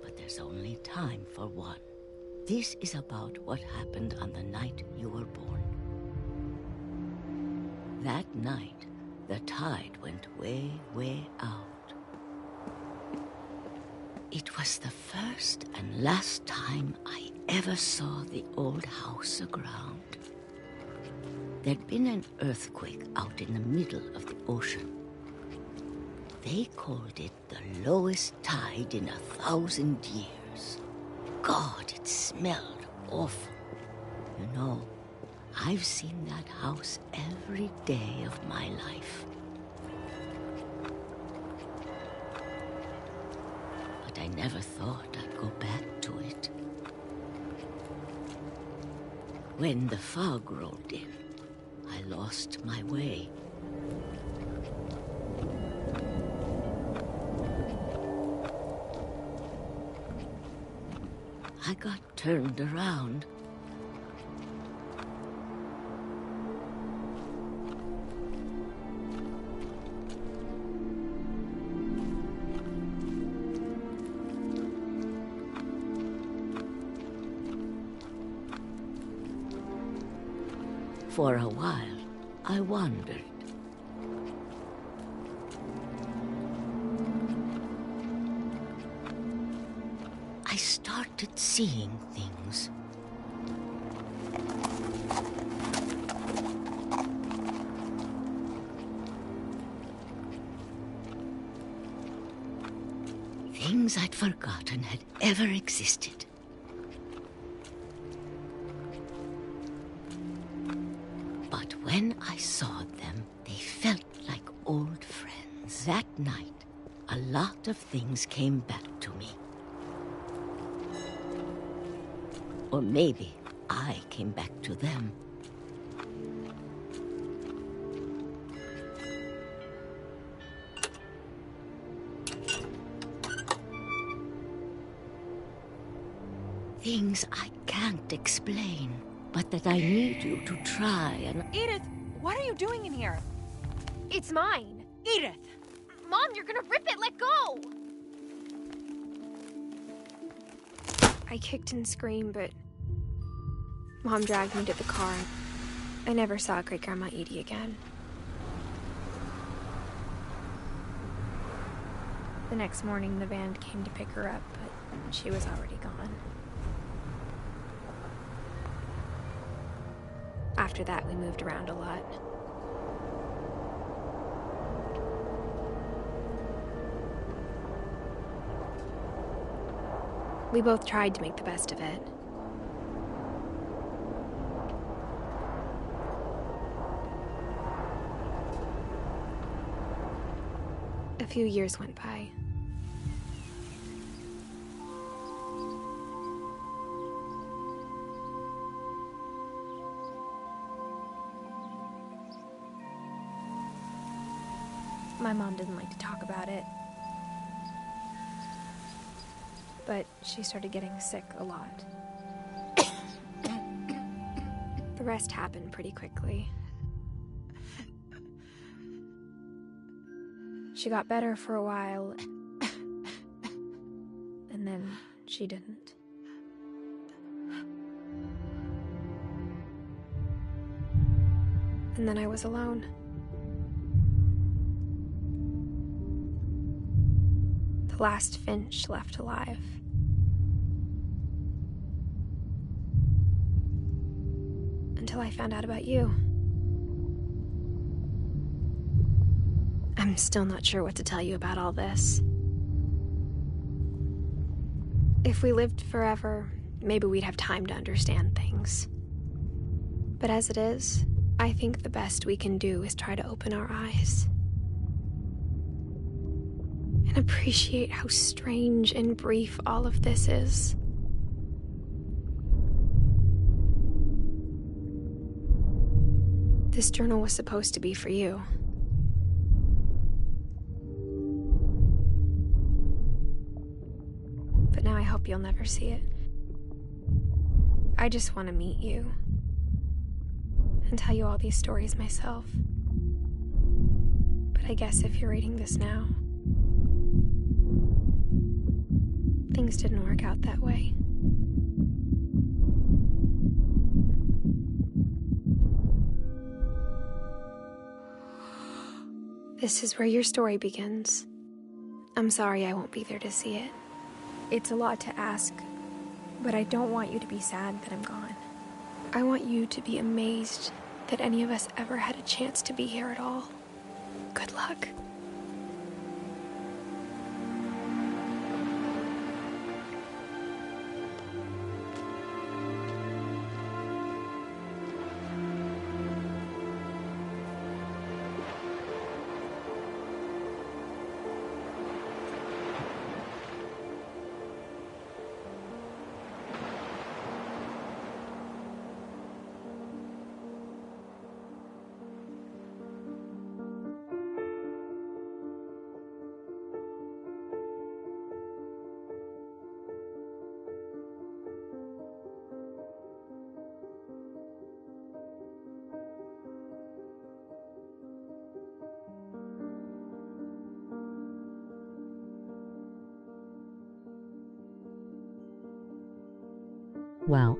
but there's only time for one. This is about what happened on the night you were born. That night, the tide went way, way out. It was the first and last time I ever saw the old house aground. There'd been an earthquake out in the middle of the ocean. They called it the lowest tide in 1,000 years. God, it smelled awful. You know, I've seen that house every day of my life. But I never thought I'd go back to it. When the fog rolled in, I lost my way. I got turned around. For a while, I wondered. I started seeing things. Things I'd forgotten had ever existed. But when I saw them, they felt like old friends. That night, a lot of things came back to me. Or maybe I came back to them. Things I can't explain, but that I need you to try and... Edith, what are you doing in here? It's mine. Edith! Mom, you're gonna rip it! Let go! I kicked and screamed, but Mom dragged me to the car. I never saw Great-Grandma Edie again. The next morning, the van came to pick her up, but she was already gone. After that, we moved around a lot. We both tried to make the best of it. A few years went by. My mom didn't like to talk about it. But she started getting sick a lot. The rest happened pretty quickly. She got better for a while, and then she didn't. And then I was alone. The last Finch left alive. Until I found out about you. I'm still not sure what to tell you about all this. If we lived forever, maybe we'd have time to understand things. But as it is, I think the best we can do is try to open our eyes. And appreciate how strange and brief all of this is. This journal was supposed to be for you. But now I hope you'll never see it. I just want to meet you and tell you all these stories myself. But I guess if you're reading this now, things didn't work out that way. This is where your story begins. I'm sorry I won't be there to see it. It's a lot to ask, but I don't want you to be sad that I'm gone. I want you to be amazed that any of us ever had a chance to be here at all. Good luck. Well,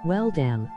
Well, damn.